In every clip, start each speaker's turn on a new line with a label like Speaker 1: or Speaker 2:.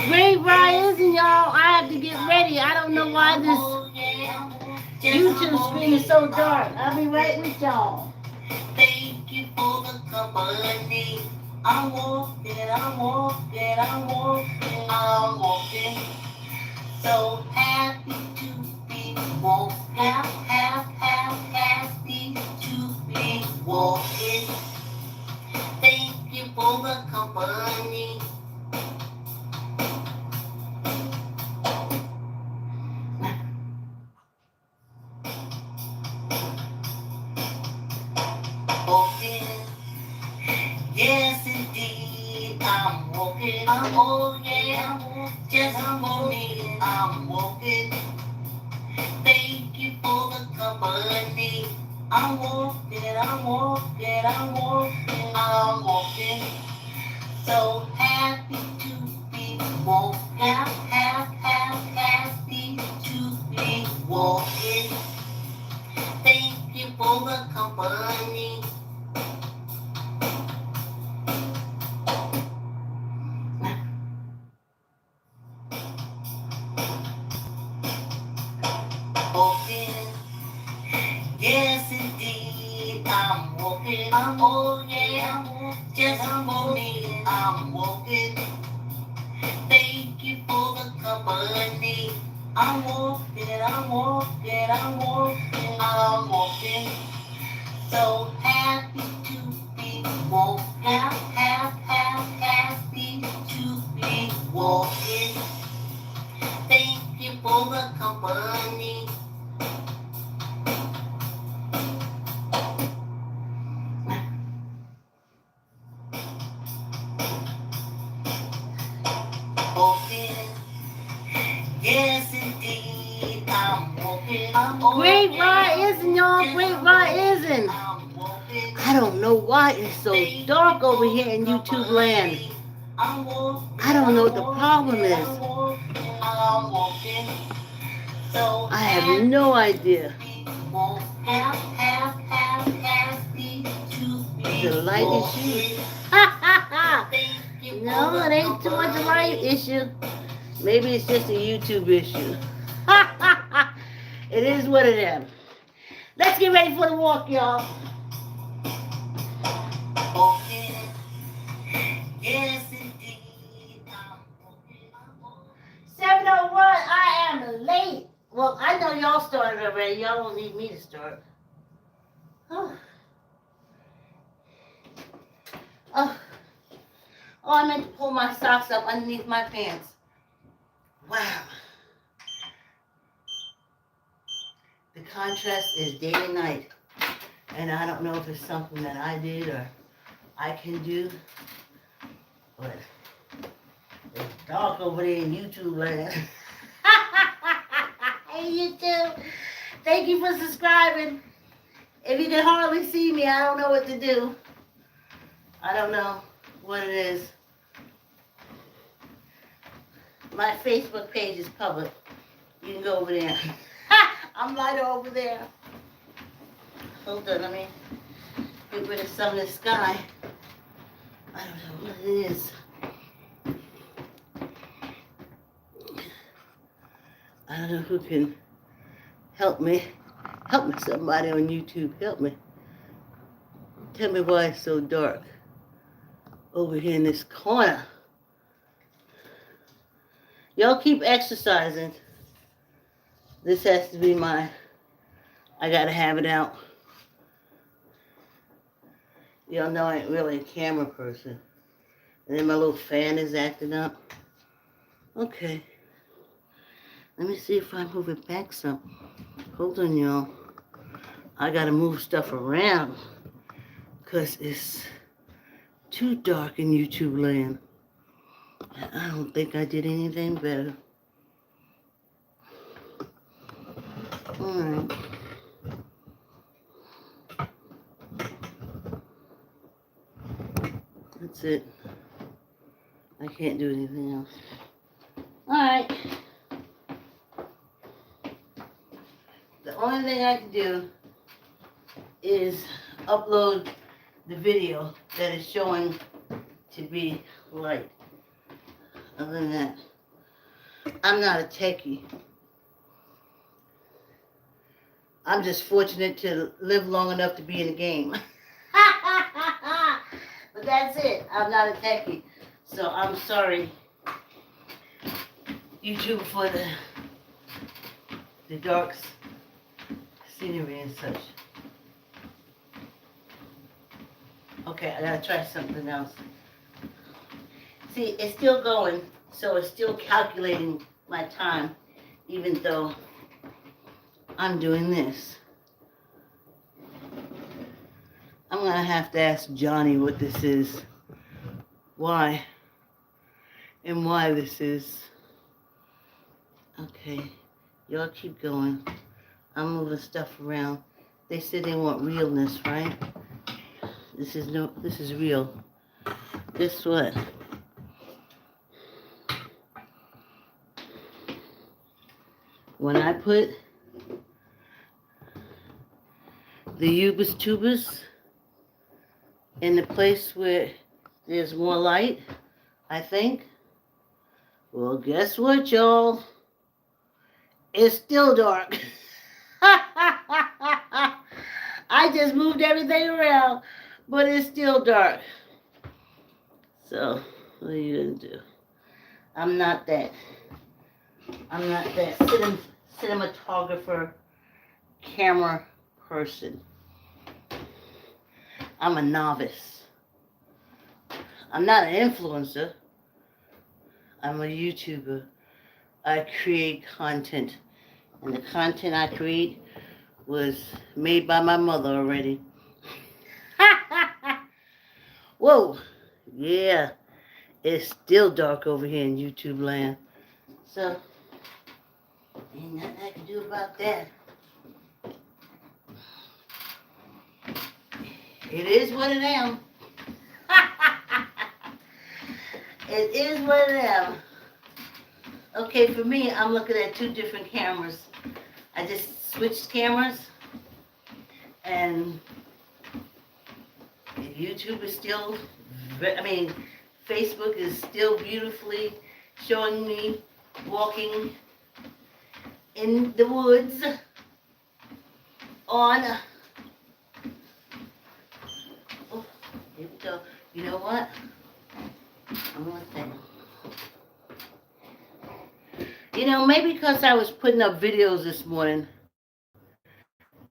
Speaker 1: Great rising, y'all. I have to get ready. I don't know why this YouTube screen is so dark. I'll be right with y'all. Thank you for the company. I'm walking, I'm walking, I'm walking, I'm walking. So happy to be walking. Happy to be walking. Thank you for the company. Walking, yes indeed, I'm walking, I'm walking, just for me, I'm walking. Thank you for the company. I'm walking, I'm walking, I'm walking, I'm walking. So happy to be walking, happy to be walking. Thank you for the company. Walking, yes indeed, I'm walking, I'm walking, just for me, I'm walking. Thank you for the company. I'm walking, I'm walking, I'm walking, I'm walking. So happy to be walking, happy to be walking. Thank you for the company. Walking, yes indeed, I'm walking. Great rising, y'all. Great rising. I don't know why it's so dark over here in YouTube land. I don't know what the problem is. I have no idea. Is it a light issue? No, it ain't too much a light issue. Maybe it's just a YouTube issue. It is what it is. Let's get ready for the walk, y'all. Yes, indeed. 7:01, I am late. Well, I know y'all started already. Y'all don't need me to start. Oh, oh, I meant to pull my socks up underneath my pants. Wow. The contrast is day and night. And I don't know if it's something that I did or I can do. But it's dark over there in YouTube land. Hey, YouTube. Thank you for subscribing. If you can hardly see me, I don't know what to do. I don't know what it is. My Facebook page is public. You can go over there. I'm lighter over there. Hold on, let me get rid of some of the sky. I don't know what it is. I don't know who can help me. Help me, somebody on YouTube. Help me. Tell me why it's so dark over here in this corner. Y'all keep exercising. This has to be my, I gotta have it out. Y'all know I ain't really a camera person. And then my little fan is acting up. Okay. Let me see if I move it back some. Hold on, y'all. I gotta move stuff around because it's too dark in YouTube land. And I don't think I did anything better. Alright. That's it. I can't do anything else. Alright. The only thing I can do is upload the video that is showing to be light. Other than that, I'm not a techie. I'm just fortunate to live long enough to be in the game. But that's it. I'm not a techie. So I'm sorry, YouTube, for the dark scenery and such. Okay, I gotta try something else. See, it's still going, so it's still calculating my time, even though I'm doing this. I'm gonna have to ask Johnny what this is, why, and why this is. Okay, y'all keep going. I'm moving stuff around. They said they want realness, right? This is real. Guess what? When I put the ubus tubus in the place where there's more light, I think, well, guess what, y'all? It's still dark. I just moved everything around, but it's still dark. So, what are you gonna do? I'm not that cinematographer, camera person. I'm a novice. I'm not an influencer. I'm a YouTuber. I create content. And the content I create was made by my mother already. Whoa. Yeah. It's still dark over here in YouTube land. So, ain't nothing I can do about that. It is what it am. It is what it am. Okay, for me, I'm looking at two different cameras. I just switched cameras, and YouTube is still, Facebook is still beautifully showing me walking in the woods on, oh, here we go. You know what? I'm gonna think. You know, maybe because I was putting up videos this morning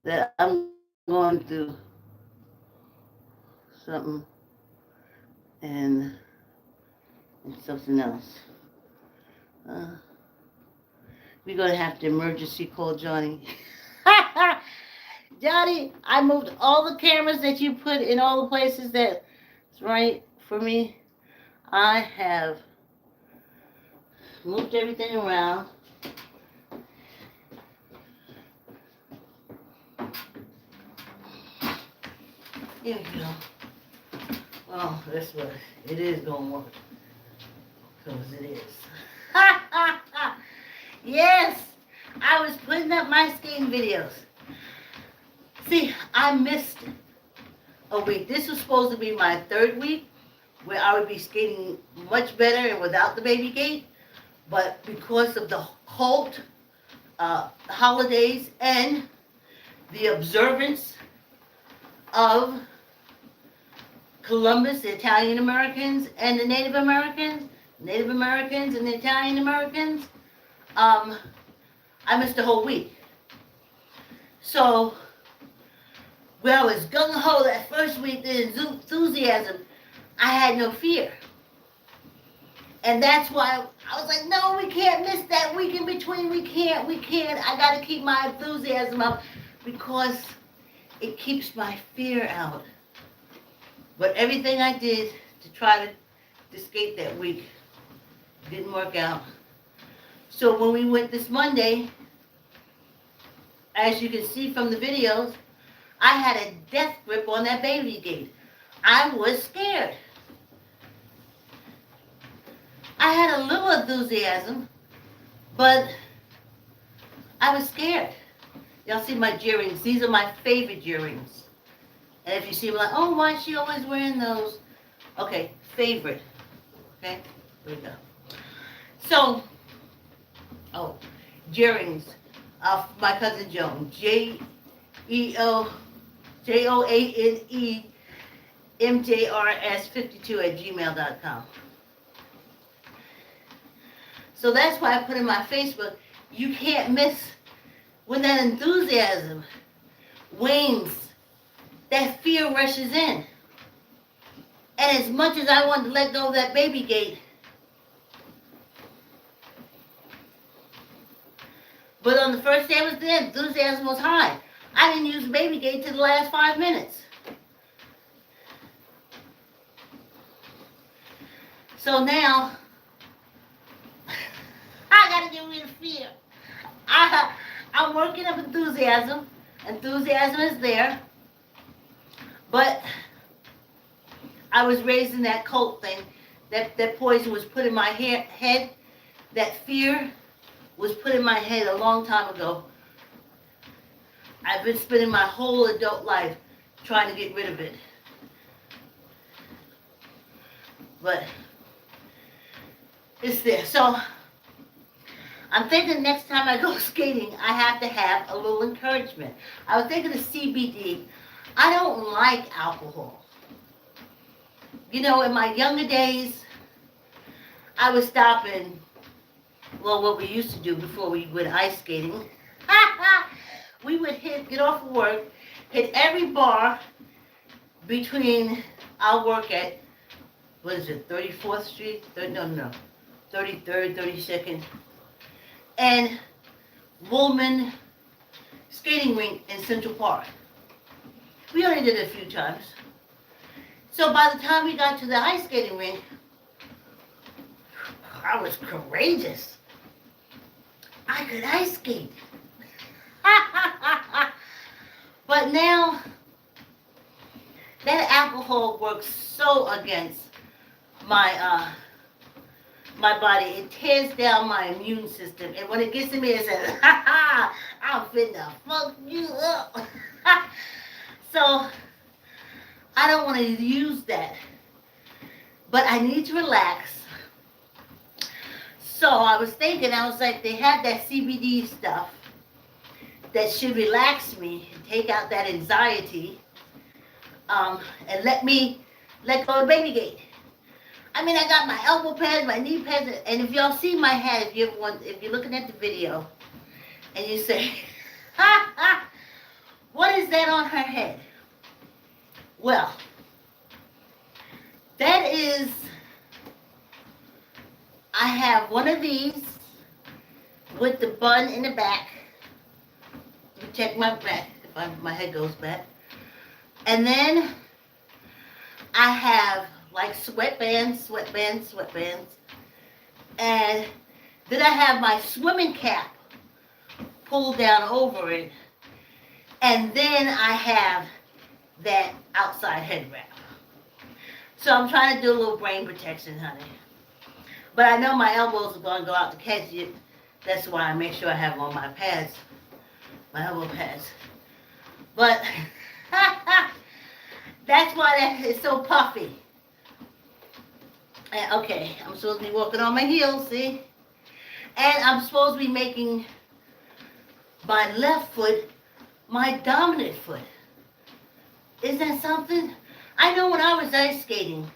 Speaker 1: that I'm going through something and something else. We're going to have to emergency call Johnny. Johnny, I moved all the cameras that you put in all the places that's right for me. I have moved everything around. Here we go. Well, that's what it is going to work. Because it is. Yes, I was putting up my skating videos. See, I missed a week. This was supposed to be my third week where I would be skating much better and without the baby gate. But because of the cult holidays and the observance of Columbus, the Italian Americans, and the Native Americans and the Italian Americans, I missed a whole week. So, where I was gung-ho that first week, the enthusiasm, I had no fear. And that's why I was like, no, we can't miss that week in between. We can't. I got to keep my enthusiasm up because it keeps my fear out. But everything I did to try to skate that week didn't work out. So when we went this Monday, as you can see from the videos, I had a death grip on that baby gate. I was scared. I had a little enthusiasm, but I was scared. Y'all see my earrings? These are my favorite earrings. And if you see them like, oh, why is she always wearing those? Okay, favorite. Okay, here we go. So, Oh, Jerings. My cousin Joan. JEOJOANEMJRS52 @gmail.com. So that's why I put in my Facebook, you can't miss when that enthusiasm wanes, that fear rushes in. And as much as I wanted to let go of that baby gate, but on the first day I was there, enthusiasm was high. I didn't use the baby gate till the last 5 minutes. So now, I gotta get rid of fear. I'm working up enthusiasm. Enthusiasm is there. But I was raised in that cult thing. That poison was put in my head. That fear was put in my head a long time ago. I've been spending my whole adult life trying to get rid of it. But it's there. So I'm thinking next time I go skating, I have to have a little encouragement. I was thinking of CBD. I don't like alcohol. You know, in my younger days, I was stopping, well, what we used to do before we went ice skating. We would get off of work, hit every bar between our work at, what is it, 34th Street? 33rd, 32nd. And Woolman skating rink in Central Park. We only did it a few times. So by the time we got to the ice skating rink, I was courageous. I could ice skate. But now, that alcohol works so against my my body. It tears down my immune system. And when it gets to me, it says, ha ha, I'm finna fuck you up. So, I don't want to use that. But I need to relax. So I was thinking, I was like, they have that CBD stuff that should relax me, take out that anxiety, and let me let go of the baby gate. I mean, I got my elbow pads, my knee pads, and if y'all see my head, if you're looking at the video, and you say, ha ha, what is that on her head? Well, that is, I have one of these with the bun in the back to protect my back if my head goes back. And then I have like sweatbands. And then I have my swimming cap pulled down over it. And then I have that outside head wrap. So I'm trying to do a little brain protection, honey. But I know my elbows are going to go out to catch it. That's why I make sure I have on my pads, my elbow pads. But that's why that is so puffy. And, okay, I'm supposed to be walking on my heels, see? And I'm supposed to be making my left foot my dominant foot. Isn't that something? I know when I was ice skating,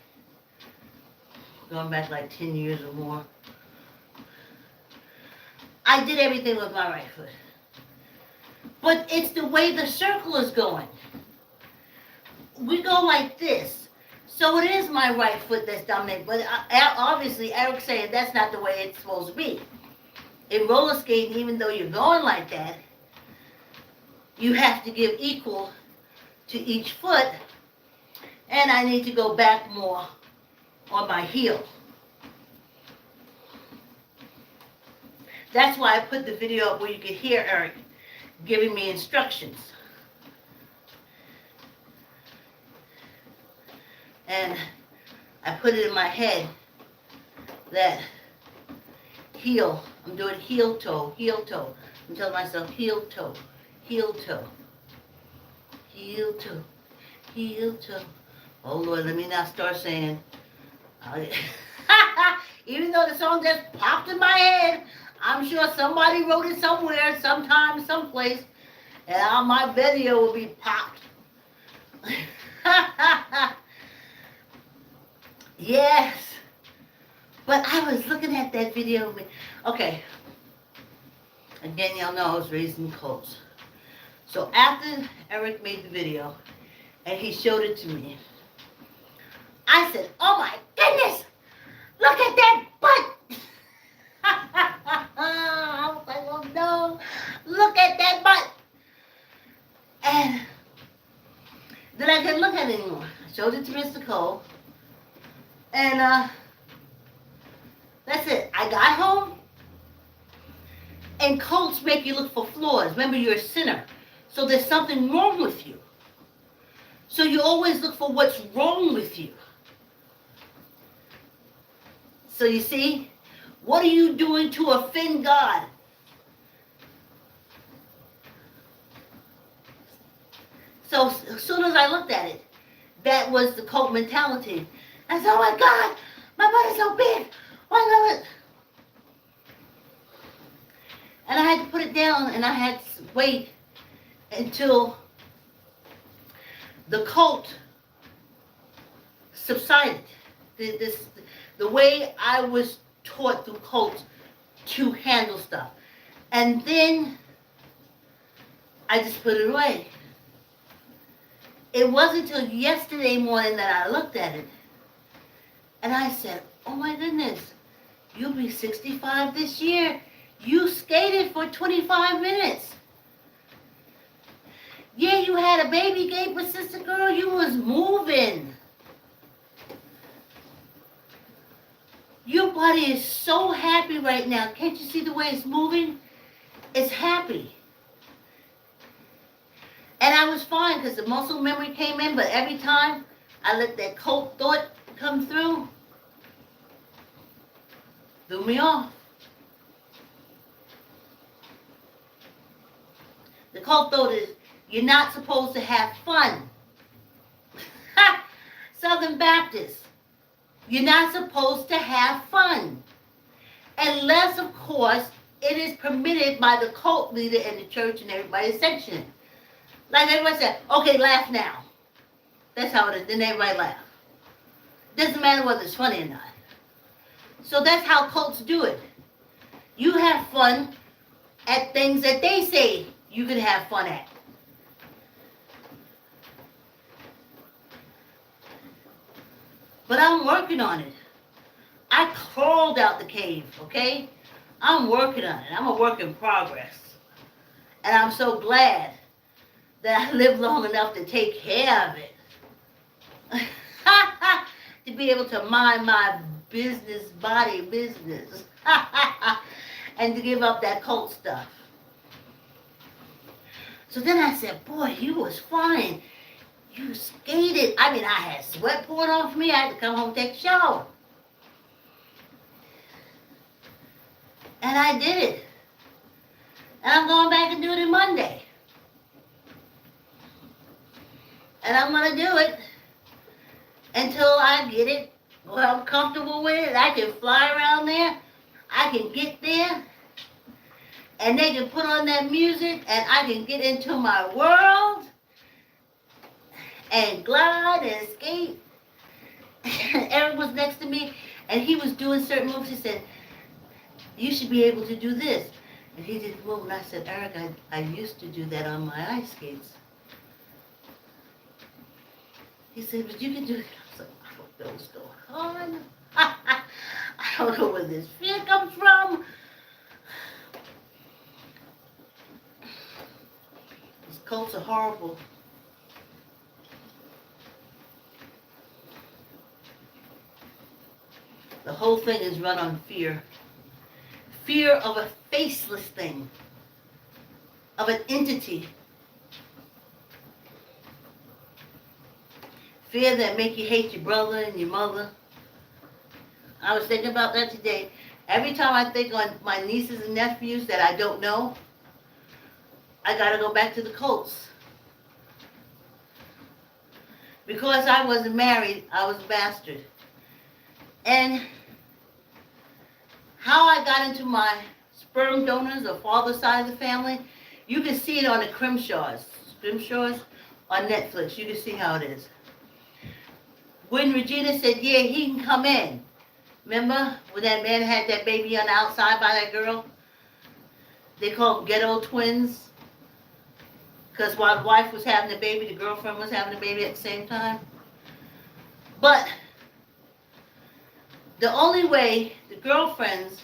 Speaker 1: going back like 10 years or more, I did everything with my right foot. But it's the way the circle is going. We go like this. So it is my right foot that's dominant. But obviously, Eric's saying that's not the way it's supposed to be. In roller skating, even though you're going like that, you have to give equal to each foot. And I need to go back more on my heel. That's why I put the video up where you could hear Eric giving me instructions. And I put it in my head that heel, I'm doing heel toe. I'm telling myself heel toe, heel toe, heel toe, heel toe. Oh Lord, let me not start saying, even though the song just popped in my head, I'm sure somebody wrote it somewhere, sometime, someplace, and my video will be popped. Yes. But I was looking at that video. Okay. Again, y'all know I was raised in cults. So after Eric made the video and he showed it to me, I said, oh my goodness, look at that butt. I was like, oh no, look at that butt. And then I couldn't look at it anymore. I showed it to Mr. Cole. And that's it. I got home. And cults make you look for flaws. Remember, you're a sinner. So there's something wrong with you. So you always look for what's wrong with you. So you see, what are you doing to offend God? So as soon as I looked at it, that was the cult mentality. I said, oh my God, my butt is so big. Why not? And I had to put it down, and I had to wait until the cult subsided. The way I was taught through cults to handle stuff. And then I just put it away. It wasn't until yesterday morning that I looked at it, and I said, oh my goodness, you'll be 65 this year. You skated for 25 minutes. Yeah, you had a baby gate, but sister girl, you was moving. Your body is so happy right now. Can't you see the way it's moving? It's happy. And I was fine because the muscle memory came in, but every time I let that cult thought come through, threw me off. The cult thought is, you're not supposed to have fun. Southern Baptists, you're not supposed to have fun. Unless, of course, it is permitted by the cult leader in the church and everybody's sanctioning. Like everybody said, okay, laugh now. That's how it is. Then everybody laugh. Doesn't matter whether it's funny or not. So that's how cults do it. You have fun at things that they say you can have fun at. But I'm working on it. I crawled out the cave, okay? I'm working on it. I'm a work in progress. And I'm so glad that I lived long enough to take care of it. To be able to mind my body business. And to give up that cult stuff. So then I said, boy, you was fine. You skated. I mean, I had sweat pouring off me. I had to come home and take a shower. And I did it. And I'm going back and do it on Monday. And I'm going to do it until I get it where I'm comfortable with it. I can fly around there. I can get there. And they can put on that music and I can get into my world and glide and skate. And Eric was next to me and he was doing certain moves. He said, you should be able to do this. And he did the move and I said, Eric, I used to do that on my ice skates. He said, but you can do it. I was like, I don't know what's going on. I don't know where this fear comes from. These cults are horrible. The whole thing is run on fear. Fear of a faceless thing. Of an entity. Fear that make you hate your brother and your mother. I was thinking about that today. Every time I think on my nieces and nephews that I don't know, I gotta go back to the cults. Because I wasn't married, I was a bastard. And how I got into my sperm donors or father side of the family, you can see it on the Crimshaws on Netflix. You can see how it is. When Regina said, yeah, he can come in. Remember when that man had that baby on the outside by that girl? They called them ghetto twins. Because while the wife was having the baby, the girlfriend was having the baby at the same time. But the only way the girlfriend's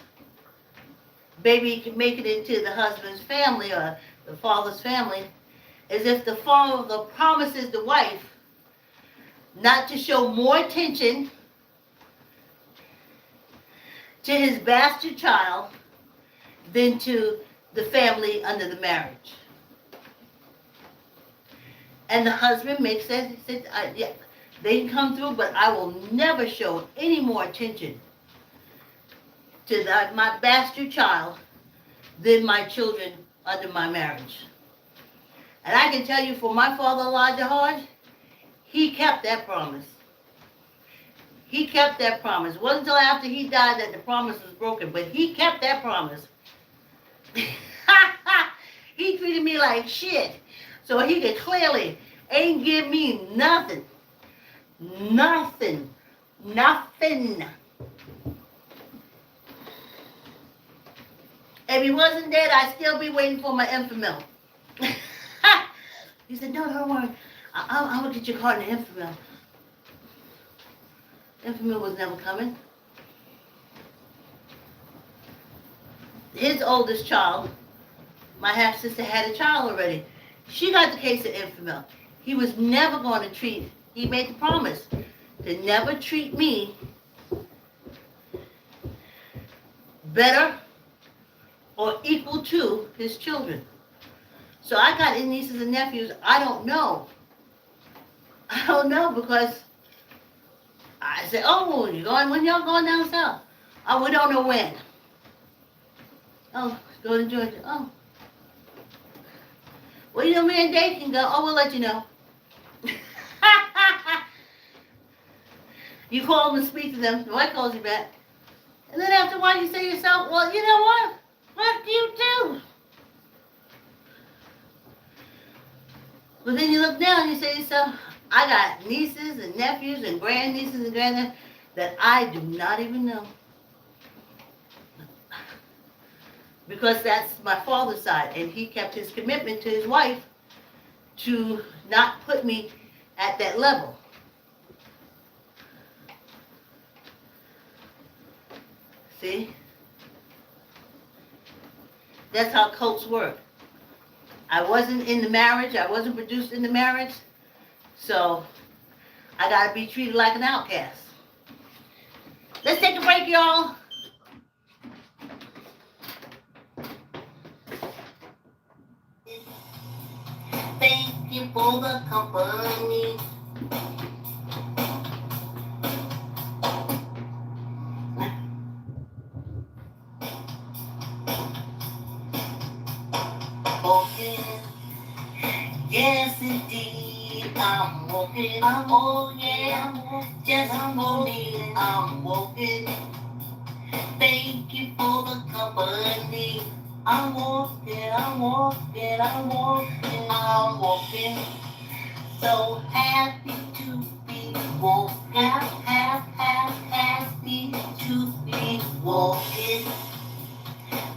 Speaker 1: baby can make it into the husband's family or the father's family is if the father promises the wife not to show more attention to his bastard child than to the family under the marriage. And the husband makes that, he said, yeah, they can come through, but I will never show any more attention to my bastard child than my children under my marriage. And I can tell you for my father, Elijah Hodge, he kept that promise. He kept that promise. It wasn't until after he died that the promise was broken, but he kept that promise. He treated me like shit, so he could clearly ain't give me nothing. Nothing. Nothing. If he wasn't dead, I'd still be waiting for my Enfamil. He said, no, don't worry. I'm going to get your card in Enfamil. Enfamil was never coming. His oldest child, my half-sister, had a child already. She got the case of Enfamil. He was never going to treat, he made the promise to never treat me better or equal to his children. So I got nieces and nephews. I don't know. I don't know because I said, oh, when y'all going down south? Oh, we don't know when. Oh, go to Georgia. Oh. Well, you know, me and Dave can go. Oh, we'll let you know. You call them and speak to them. The wife calls you back. And then after a while you say to yourself, well, you know what? What do you do? But then you look down and you say to yourself, I got nieces and nephews and grandnieces and grandnephews that I do not even know. Because that's my father's side, and he kept his commitment to his wife to not put me at that level. See? That's how cults work. I wasn't in the marriage. I wasn't produced in the marriage. So I got to be treated like an outcast. Let's take a break, y'all. Thank you for the company. Yes, indeed, I'm walking. Oh, yeah, yes, I'm walking. I'm walking. Thank you for the company. I'm walking, I'm walking, I'm walking, I'm walking. So happy to be walking. Happy to be walking.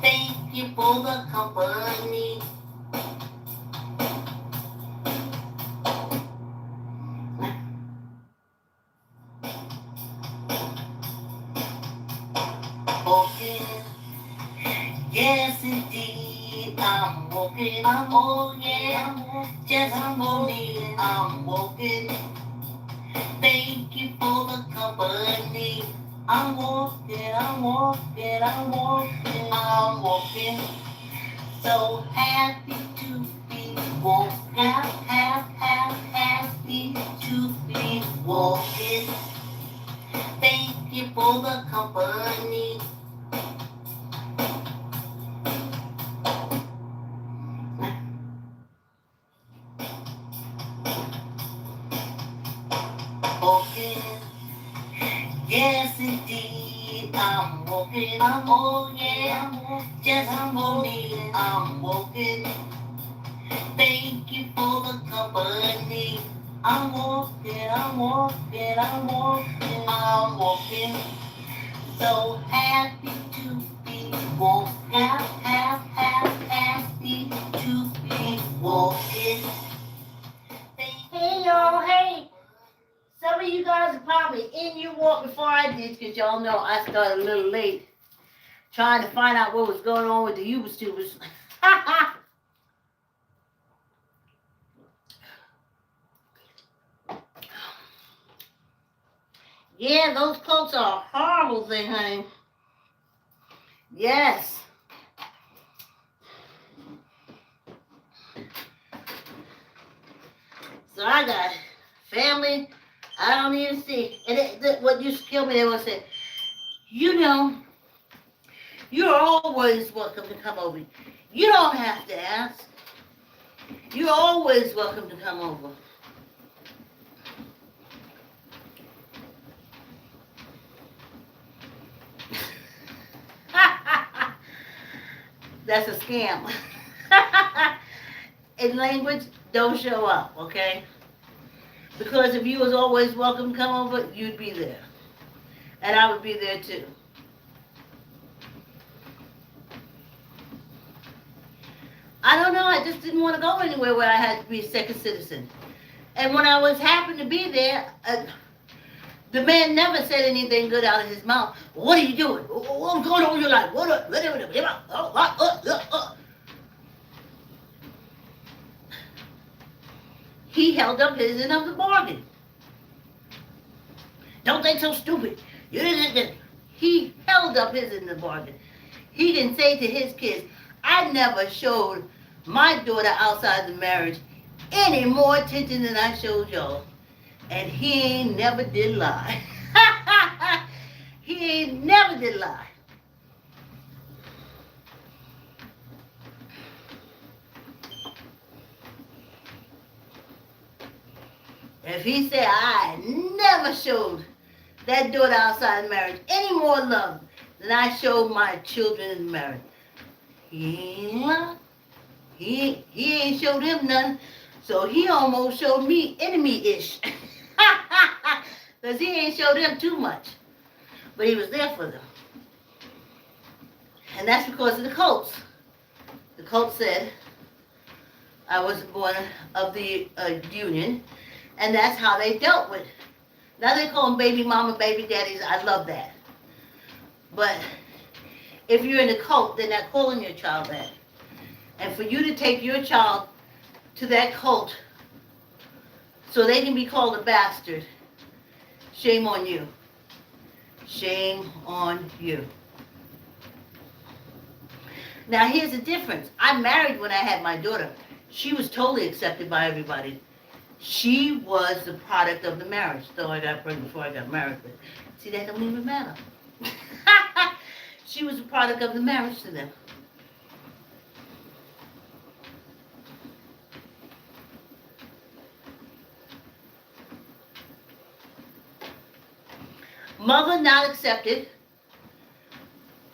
Speaker 1: Thank you for the company. Walking. Yes, indeed, I'm walking. Oh, yeah, yes, I'm walking. I'm walking. Thank you for the company. I'm walking, I'm walking, I'm walking, I'm walking. So happy to be walking. Happy to be walking. Thank you for the company. Walking. Yes, indeed, I'm walking. walking, oh yeah, just for me, I'm walking. Thank you for the company. I'm walking, I'm walking, I'm walking, I'm walking. So happy to be walking, happy to be walking. Hey y'all, hey. Some of you guys are probably in your walk before I did, because y'all know I started a little late trying to find out what was going on with the YouTubers. Yeah, those coats are a horrible thing, honey. Yes. So I got family I don't even see. And what used to kill me, they would say, you know, you're always welcome to come over. You don't have to ask. You're always welcome to come over. That's a scam. In language, don't show up, okay? Because if you was always welcome to come over, you'd be there. And I would be there too. I don't know, I just didn't want to go anywhere where I had to be a second citizen. And when I was happened to be there, the man never said anything good out of his mouth. What are you doing? What's going on in your life? He held up his end of the bargain. Don't think so stupid. He held up his end of the bargain. He didn't say to his kids, I never showed my daughter outside the marriage any more attention than I showed y'all. And he ain't never did lie. He ain't never did lie. If he said, I never showed that daughter outside of marriage any more love than I showed my children in marriage, he ain't lying. He ain't showed him none, so he almost showed me enemy-ish. Because he ain't showed them too much. But he was there for them. And that's because of the Colts. The Colts said I wasn't born of the union, and that's how they dealt with it. Now they call them baby mama, baby daddies. I love that. But if you're in a cult, they're not calling your child that. And for you to take your child to that cult so they can be called a bastard, shame on you. Shame on you. Now here's the difference. I married when I had my daughter. She was totally accepted by everybody. She was the product of the marriage, though I got pregnant before I got married. But see, that don't even matter. She was a product of the marriage to them. Mother not accepted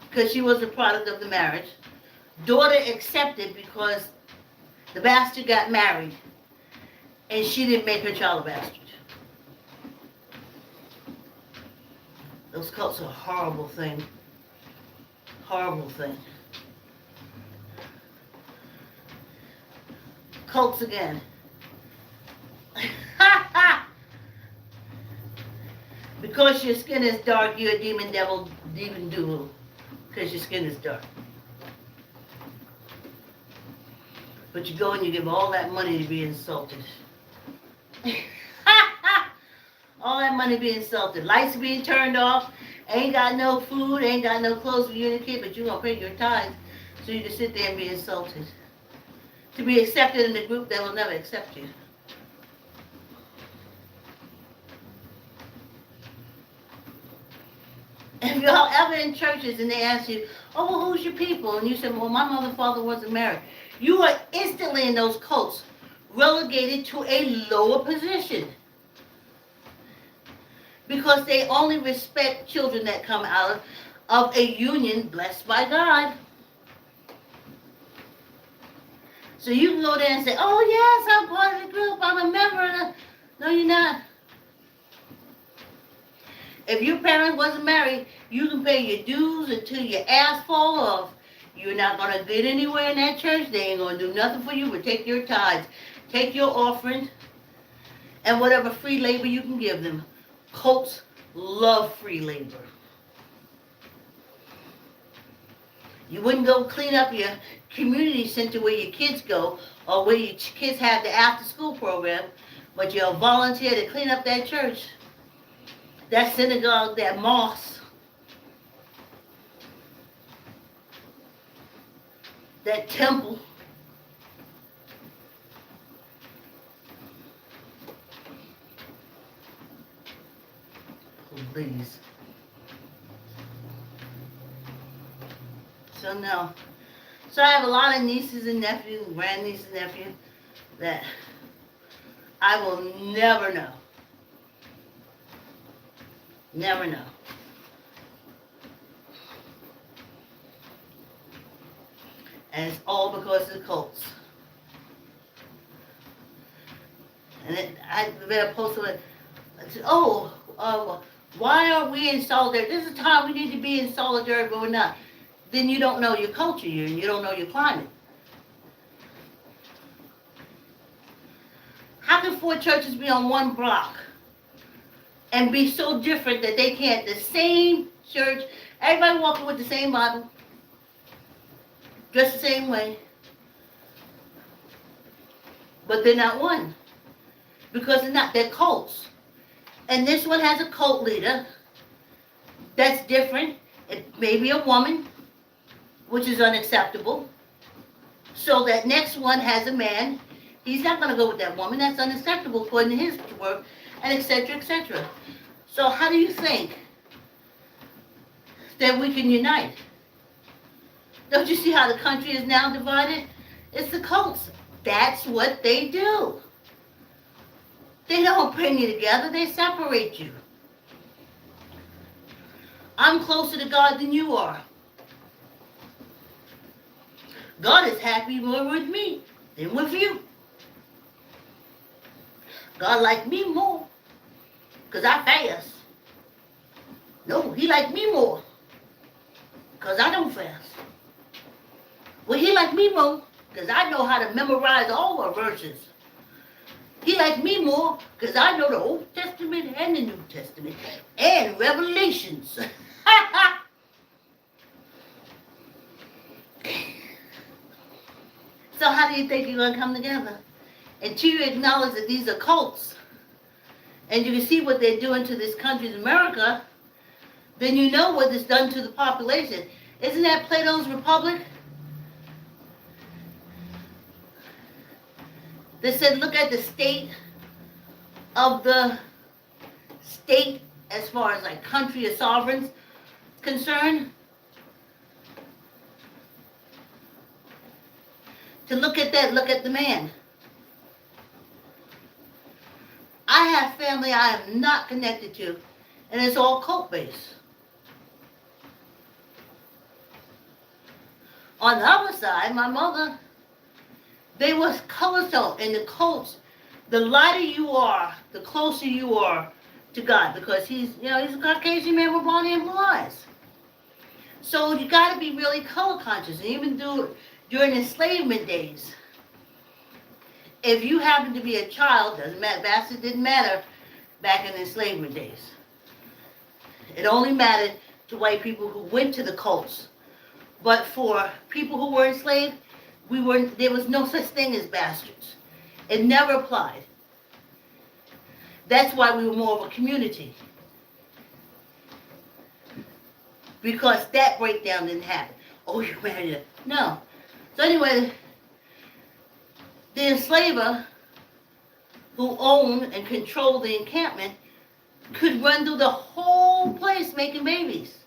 Speaker 1: because she was a product of the marriage. Daughter accepted because the bastard got married and she didn't make her child a bastard. Those cults are a horrible thing. Horrible thing. Cults again. Because your skin is dark, you're a demon devil, demon doodle. Because your skin is dark. But you go and you give all that money to be insulted. All that money to be insulted. Lights being turned off. Ain't got no food, ain't got no clothes for you and the kid, but you're going to pay your tithes so you can sit there and be insulted. To be accepted in a group that will never accept you. If y'all ever in churches and they ask you, oh, well, who's your people? And you say, well, my mother and father wasn't married. You are instantly in those cults relegated to a lower position. Because they only respect children that come out of a union blessed by God. So you can go there and say, oh yes, I'm part of the group, I'm a member. No, you're not. If your parents wasn't married, you can pay your dues until your ass fall off. You're not going to get anywhere in that church. They ain't going to do nothing for you but take your tithes, take your offering, and whatever free labor you can give them. Cults love free labor. You wouldn't go clean up your community center where your kids go or where your kids have the after school program, but you'll volunteer to clean up that church, that synagogue, that mosque, that temple. Please. So no. So I have a lot of nieces and nephews, grandnieces and nephews that I will never know. Never know. And it's all because of the cults. And I read a post of it. I said, why aren't we in solidarity? This is the time we need to be in solidarity, but we're not. Then you don't know your culture, you don't know your climate. How can 4 churches be on one block and be so different that they can't? The same church, everybody walking with the same Bible, dressed the same way, but they're not one because they're cults. And this one has a cult leader that's different. It may be a woman, which is unacceptable. So that next one has a man. He's not going to go with that woman. That's unacceptable according to his work, and etc., etc. So how do you think that we can unite? Don't you see how the country is now divided? It's the cults. That's what they do. They don't bring you together. They separate you. I'm closer to God than you are. God is happy more with me than with you. God likes me more because I fast. No, he likes me more because I don't fast. Well, he likes me more because I know how to memorize all the verses. He likes me more because I know the Old Testament and the New Testament and Revelations. So how do you think you're going to come together? Until you acknowledge that these are cults, and you can see what they're doing to this country, America, then you know what it's done to the population. Isn't that Plato's Republic? They said, look at the state of the state as far as like country or sovereigns concerned. To look at that, look at the man. I have family I am not connected to, and it's all cult-based. On the other side, my mother, they was color tone, and the cults, the lighter you are, the closer you are to God, because he's a Caucasian man with blonde hair and blue eyes. So you got to be really color conscious, and even during enslavement days. If you happen to be a child, doesn't matter, bastard didn't matter back in enslavement days. It only mattered to white people who went to the cults. But for people who were enslaved, there was no such thing as bastards. It never applied. That's why we were more of a community. Because that breakdown didn't happen. Oh, you married her. No. So anyway, the enslaver who owned and controlled the encampment could run through the whole place making babies.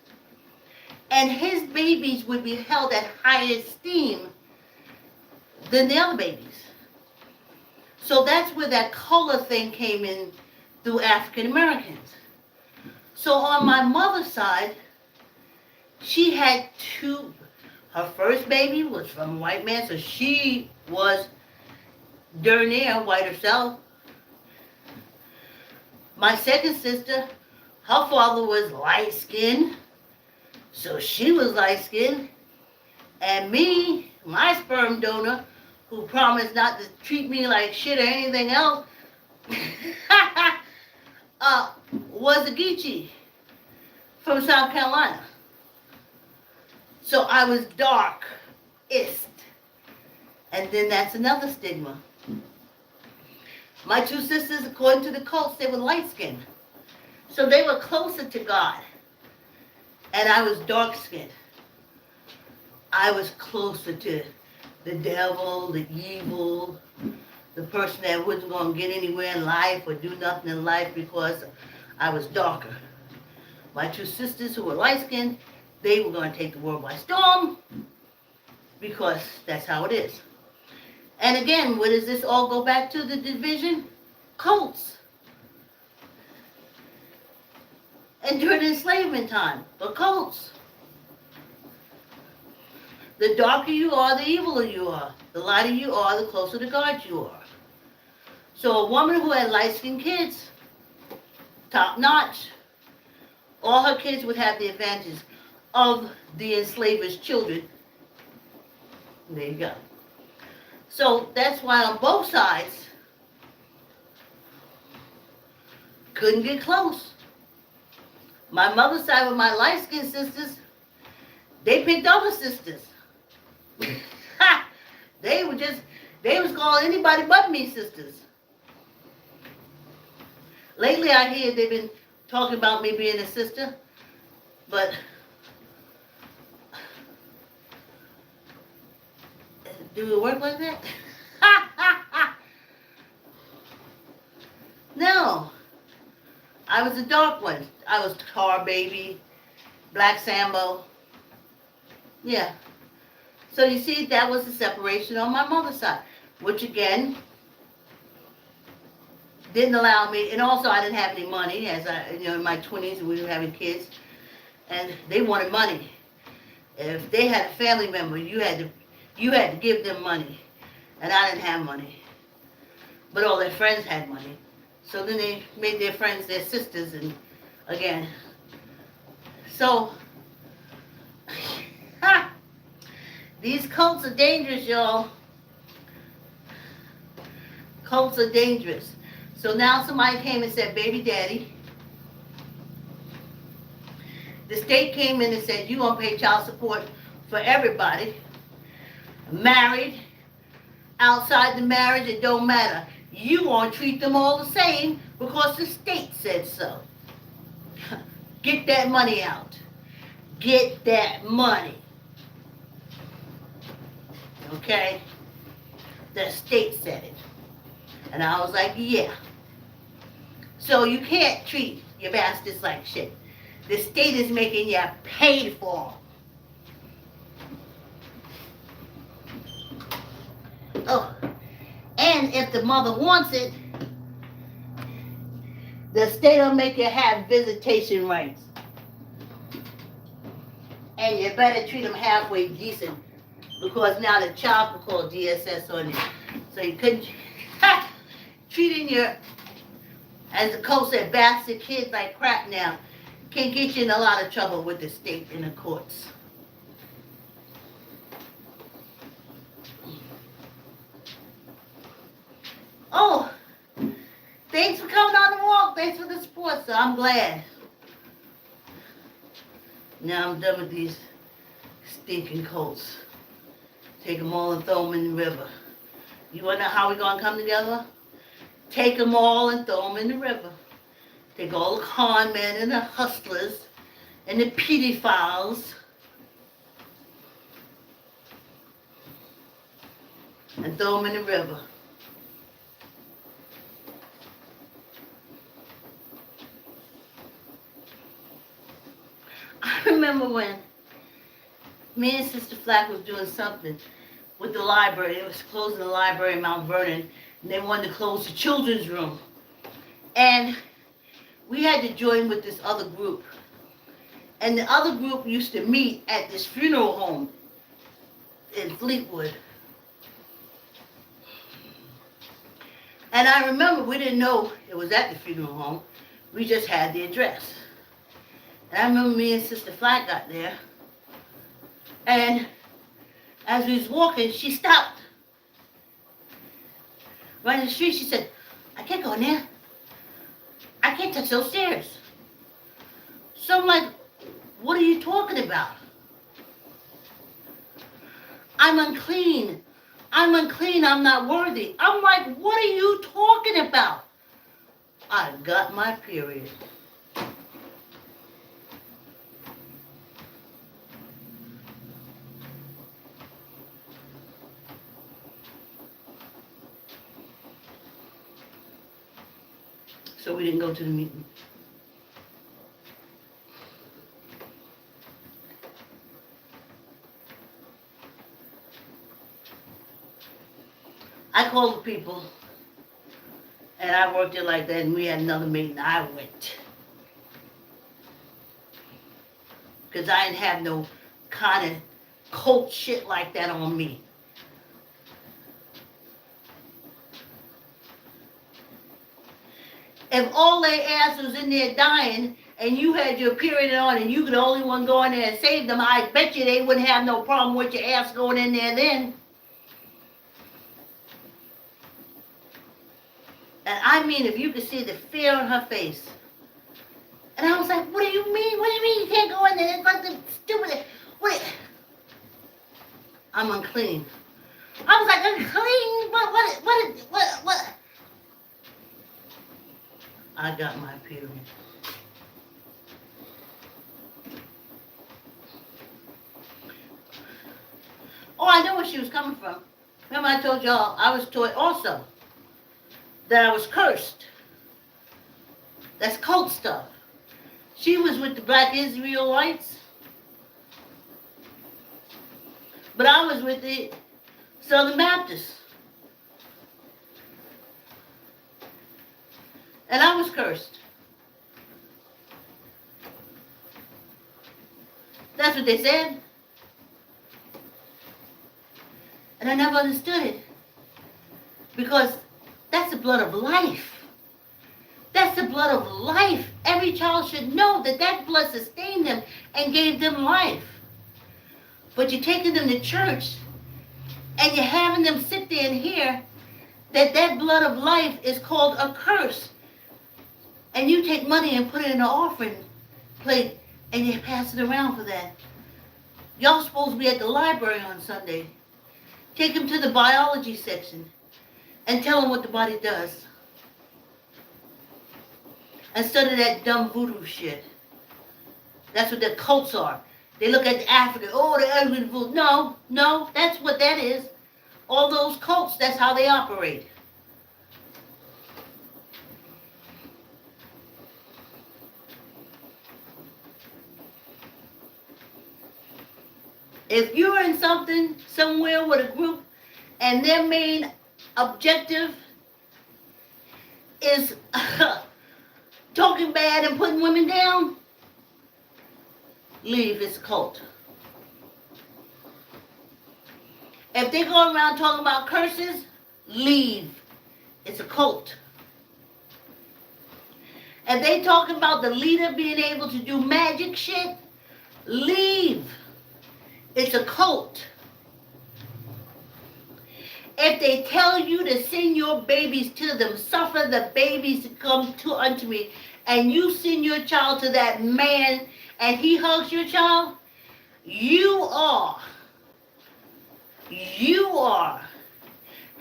Speaker 1: And his babies would be held at higher esteem than the other babies. So that's where that color thing came in through African Americans. So on my mother's side, She had two. Her first baby was from a white man, so she was darn near white herself. My second sister, her father was light skinned, so she was light skinned. And me, my sperm donor, who promised not to treat me like shit or anything else, was a Geechee from South Carolina. So I was darkest. And then that's another stigma. My two sisters, according to the cults, they were light-skinned. So they were closer to God. And I was dark-skinned. I was closer to the devil, the evil, the person that wasn't going to get anywhere in life or do nothing in life because I was darker. My two sisters who were light-skinned, they were going to take the world by storm because that's how it is. And again, where does this all go back to? The division? Cults. And during enslavement time, the cults. The darker you are, the eviler you are. The lighter you are, the closer to God you are. So a woman who had light-skinned kids, top-notch, all her kids would have the advantage of the enslaver's children. There you go. So that's why on both sides, couldn't get close. My mother's side with my light-skinned sisters, they picked other sisters. They was calling anybody but me sisters. Lately I hear they've been talking about me being a sister, but do it work like that? No. I was a dark one. I was Tar Baby, Black Sambo. Yeah. So you see, that was the separation on my mother's side, which again didn't allow me, and also I didn't have any money as in my 20s we were having kids, and they wanted money. If they had a family member, you had to give them money, and I didn't have money, but all their friends had money. So then they made their friends their sisters, and again, so these cults are dangerous, y'all. Cults are dangerous. So now somebody came and said, baby daddy, the state came in and said, you're going to pay child support for everybody. Married, outside the marriage, it don't matter. You want to treat them all the same because the state said so. Get that money out. Get that money. Okay? The state said it. And I was like, yeah. So you can't treat your bastards like shit. The state is making you pay for them. Oh. And if the mother wants it, the state will make you have visitation rights. And you better treat them halfway decent, because now the child will call DSS on you. So you couldn't treating your, as the coach said, bastard kids like crap now can get you in a lot of trouble with the state and the courts. Oh, thanks for coming on the walk. Thanks for the support, so I'm glad. Now I'm done with these stinking colts. Take them all and throw them in the river. You want to know how we're going to come together? Take them all and throw them in the river. Take all the con men and the hustlers and the pedophiles and throw them in the river. I remember when me and Sister Flack was doing something with the library. It was closing the library in Mount Vernon, and they wanted to close the children's room. And we had to join with this other group. And the other group used to meet at this funeral home in Fleetwood. And I remember we didn't know it was at the funeral home. We just had the address. And I remember me and Sister Flat got there. And as we was walking, she stopped. Right in the street, she said, I can't go in there. I can't touch those stairs. So I'm like, what are you talking about? I'm unclean. I'm unclean. I'm not worthy. I'm like, what are you talking about? I got my period. So we didn't go to the meeting. I called the people, and I worked it like that, and we had another meeting. I went. Because I didn't have no kind of cult shit like that on me. If all they ass was in there dying, and you had your period on, and you could the only one go in there and save them, I bet you they wouldn't have no problem with your ass going in there then. And I mean, if you could see the fear on her face. And I was like, what do you mean? What do you mean you can't go in there? It's like the stupid... What? I'm unclean. I was like, unclean? What? I got my period. Oh, I know where she was coming from. Remember I told y'all I was taught also that I was cursed. That's cult stuff. She was with the Black Israelites, but I was with the Southern Baptists. And I was cursed. That's what they said. And I never understood it. Because that's the blood of life. That's the blood of life. Every child should know that that blood sustained them and gave them life. But you're taking them to church and you're having them sit there and hear that that blood of life is called a curse. And you take money and put it in an offering plate and you pass it around for that. Y'all supposed to be at the library on Sunday. Take them to the biology section and tell them what the body does. Instead of that dumb voodoo shit. That's what the cults are. They look at Africa, oh, the ugly voodoo. No, that's what that is. All those cults, that's how they operate. If you're in something, somewhere with a group, and their main objective is talking bad and putting women down, leave. It's a cult. If they go around talking about curses, leave. It's a cult. If they talking about the leader being able to do magic shit, leave. It's a cult. If they tell you to send your babies to them, suffer the babies to come to unto me, and you send your child to that man and he hugs your child, you are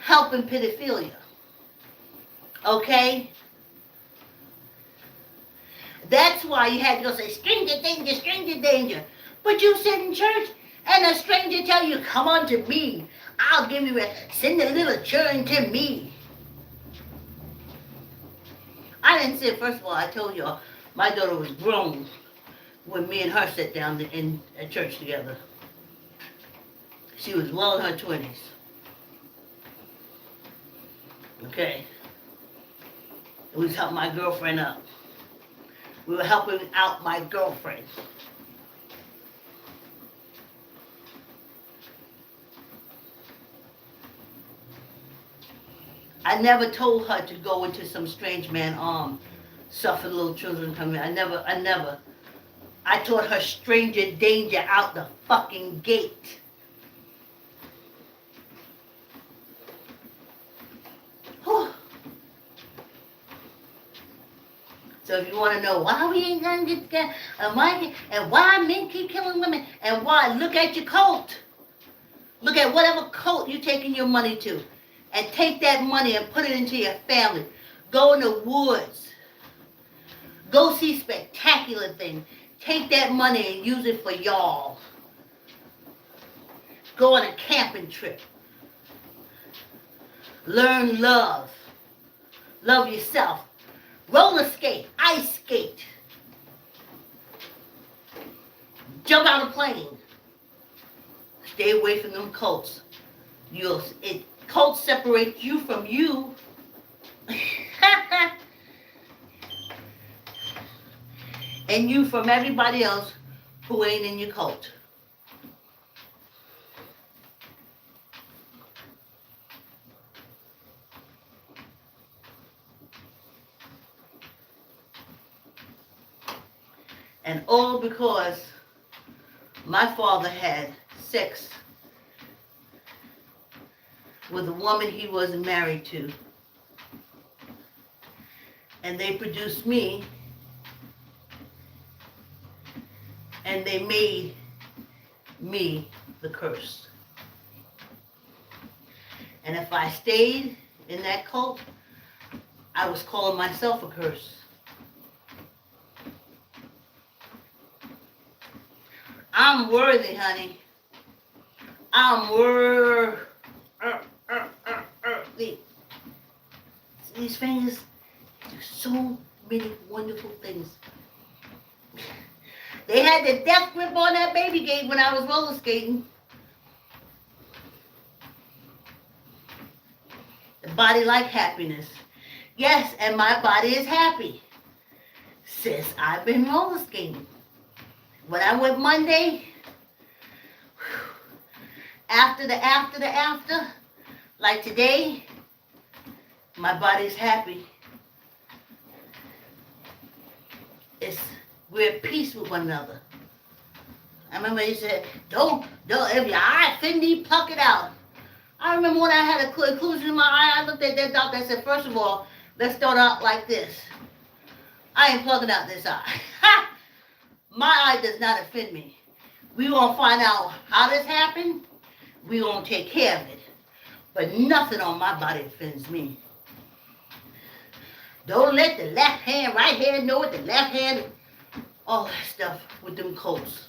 Speaker 1: helping pedophilia. Okay? That's why you had to go say, stranger danger, stranger danger. But you sit in church and a stranger tell you, come unto me. I'll give you send a little children to me. I didn't say, first of all, I told y'all, my daughter was grown when me and her sat down in a church together. She was well in her 20s. Okay. We was helping my girlfriend up. We were helping out my girlfriend. I never told her to go into some strange man's arm, suffer little children come in. I never. I taught her stranger danger out the fucking gate. Whew. So if you want to know why we ain't gonna get together, and why men keep killing women, and why, look at your cult. Look at whatever cult you're taking your money to, and take that money and put it into your family. Go in the woods. Go see spectacular things. Take that money and use it for y'all. Go on a camping trip. Learn love. Love yourself. Roller skate. Ice skate. Jump out of a plane. Stay away from them cults. Cults separate you from you. And you from everybody else who ain't in your cult. And all because my father had sex with a woman he wasn't married to. And they produced me. And they made me the curse. And if I stayed in that cult, I was calling myself a curse. I'm worthy, honey. I'm worthy. These fingers do so many wonderful things. They had the death grip on that baby gate when I was roller skating. The body like happiness. Yes, and my body is happy. Since I've been roller skating. When I went Monday, after, like today, my body's happy. We're at peace with one another. I remember he said, don't, if your eye offend thee, pluck it out. I remember when I had a occlusion in my eye, I looked at that doctor, I said, first of all, let's start out like this. I ain't plugging out this eye. Ha! My eye does not offend me. We gonna find out how this happened. We gonna take care of it. But nothing on my body offends me. Don't let the left hand, right hand know what the left hand, all that stuff with them cults.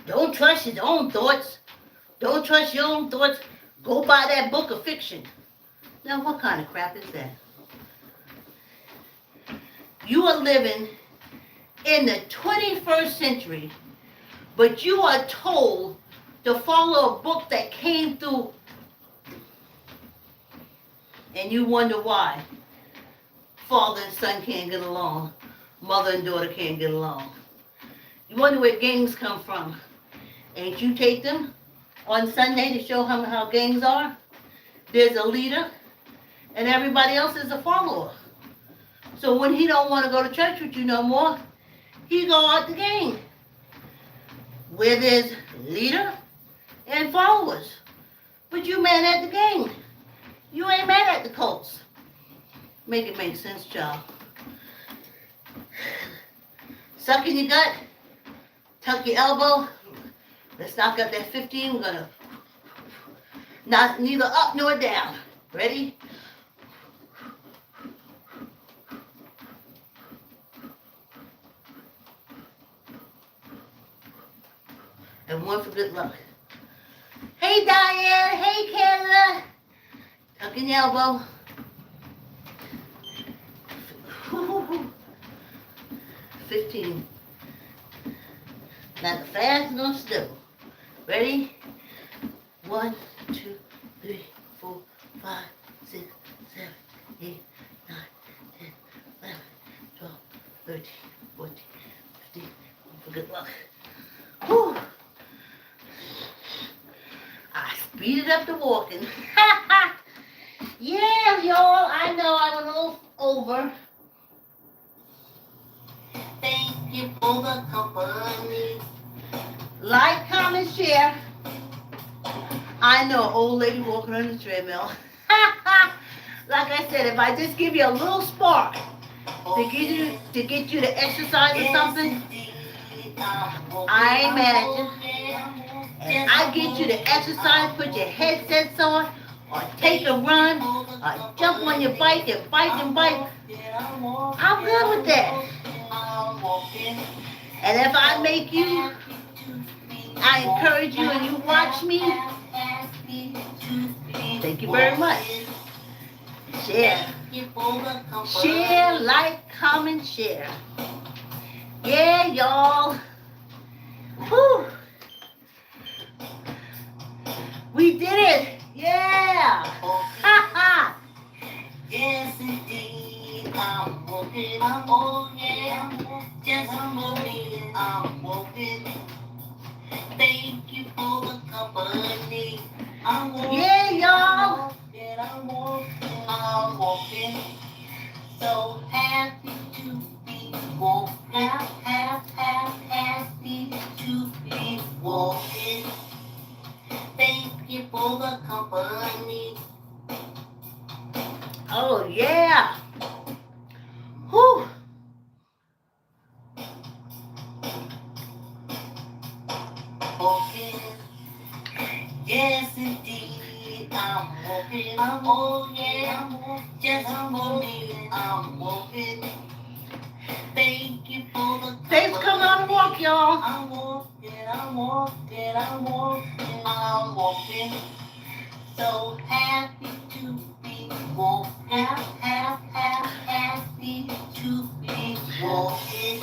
Speaker 1: Don't trust your own thoughts. Don't trust your own thoughts. Go buy that book of fiction. Now, what kind of crap is that? You are living in the 21st century, but you are told to follow a book that came through, and you wonder why father and son can't get along, mother and daughter can't get along. You wonder where gangs come from. Ain't you take them on Sunday to show them how gangs are? There's a leader, and everybody else is a follower. So when he don't want to go to church with you no more, he go out the gang, where there's leader and followers. But you mad at the gang. You ain't mad at the cults. Make it make sense, child. Suck in your gut. Tuck your elbow. Let's knock out that 15. We're gonna not neither up nor down. Ready? And one for good luck. Hey Diane, hey Canada. Tuck in your elbow. 15. Not fast nor slow. Ready? 1, 2, 3, 4, 5, 6, 7, 8, 9, 10, 11, 12, 13, 14, 15. For good luck. Whew. beat it up to walking. Yeah, y'all, I know I went a little over. Thank you for the company. Like, comment, share. I know, old lady walking on the treadmill. Like I said, if I just give you a little spark to get you to exercise or something, I imagine. And I get you to exercise, put your headsets on, or take a run, or jump on your bike and bike and bike. I'm good with that. And if I make you, I encourage you and you watch me, thank you very much. Share. Share, like, comment, share. Yeah, y'all. Whew. We did it. Yeah. Ha ha. Yes, indeed. I'm walking. Oh, yeah. Just moving. I'm walking. Thank you for the company. I'm walking. Yeah, y'all. I'm walking. So happy to be walking. Happy to be walking. Thank you for the company. Oh, yeah. Whew. Walking. Yes, indeed. I'm walking. Oh, yeah. Just moving. I'm walking. Thank you for the company. Thanks, come out and walk, y'all. I'm walking. I'm walking. So happy to be walking. Happy to be walking.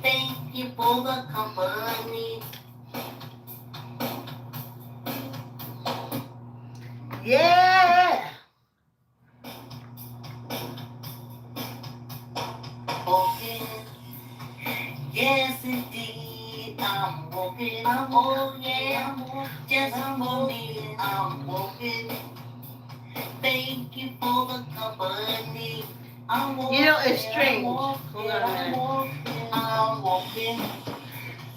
Speaker 1: Thank you for the company. Yeah. Walking. Yes, indeed. I'm walking. Oh, yeah. Just moving. I'm walking. Thank you for the company. I'm walking. You know, it's strange. Hold on a minute. I'm walking.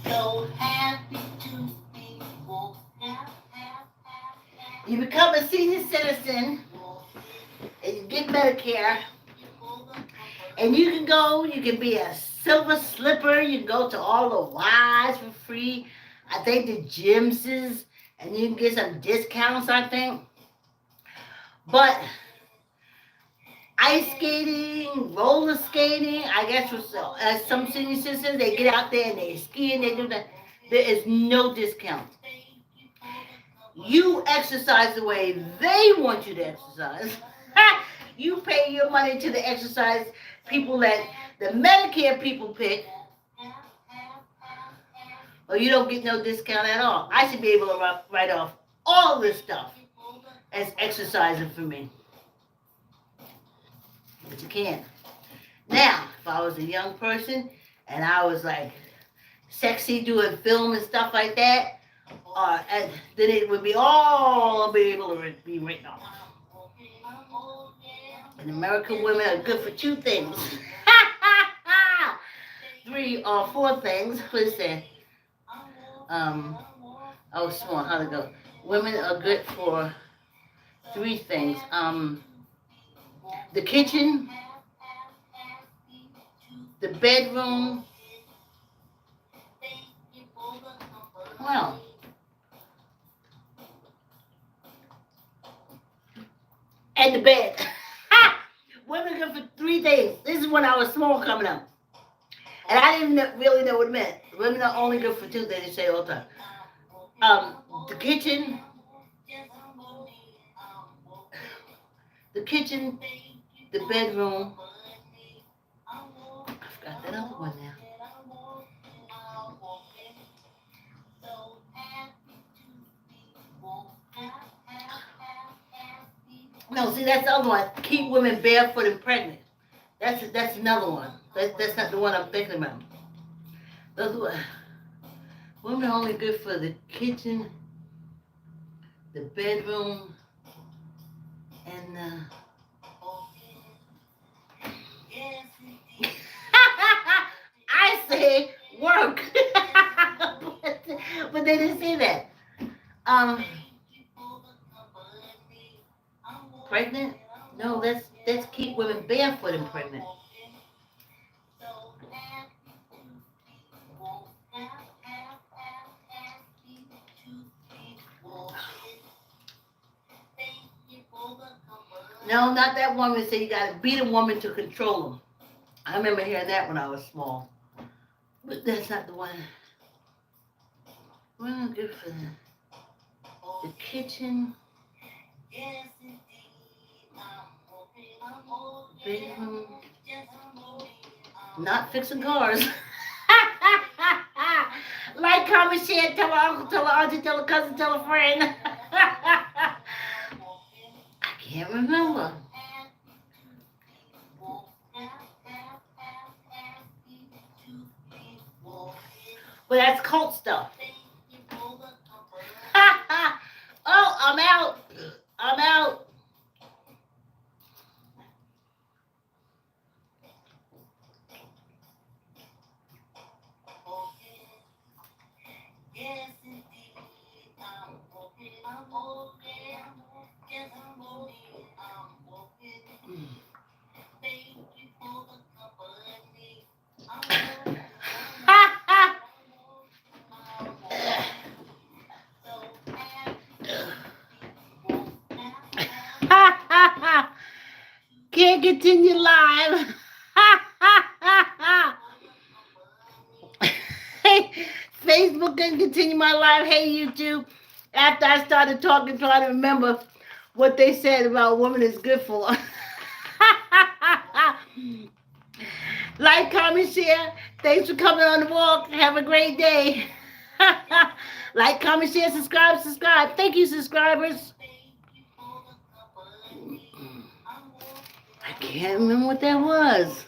Speaker 1: So happy to be walking. You become a senior citizen and you get Medicare. And you can go, you can be a silver slipper, you can go to all the Ys for free. I think the gyms is, and you can get some discounts, I think. But ice skating, roller skating, I guess for some senior citizens, they get out there and they ski and they do that. There is no discount. You exercise the way they want you to exercise. You pay your money to the exercise people that the Medicare people pick, or you don't get no discount at all. I should be able to write off all this stuff as exercising for me. But you can't. Now, if I was a young person and I was like sexy doing film and stuff like that, and then it would be all be able to be written off. And American women are good for two things. 3 or 4 things. What is that? Oh, small. How'd it go? Women are good for 3 things. The kitchen, the bedroom. Well, and the bed. Women are good for 3 things. This is when I was small coming up. And I didn't really know what it meant. Women are only good for 2 things, they say all the time. The kitchen, the bedroom. I forgot that other one now. No, see, that's the other one. Keep women barefoot and pregnant. That's another one. That's not the one I'm thinking about. Those women are only good for the kitchen, the bedroom, and I said work, but they didn't say that. Um, Pregnant? No, let's keep women barefoot and pregnant. No, not that woman said you gotta beat a woman to control them. I remember hearing that when I was small. But that's not the one. Well, good for them. The kitchen, bedroom, not fixing cars. Like, comment, share, tell her uncle, tell her auntie, tell her cousin, tell her friend. I can't remember. But that's cult stuff. Oh, I'm out. I'm out. Can't continue live. Facebook can continue my live. Hey, YouTube. After I started talking, trying to remember what they said about women is good for. Like, comment, share. Thanks for coming on the walk. Have a great day. Like, comment, share, subscribe. Thank you, subscribers. I can't remember what that was.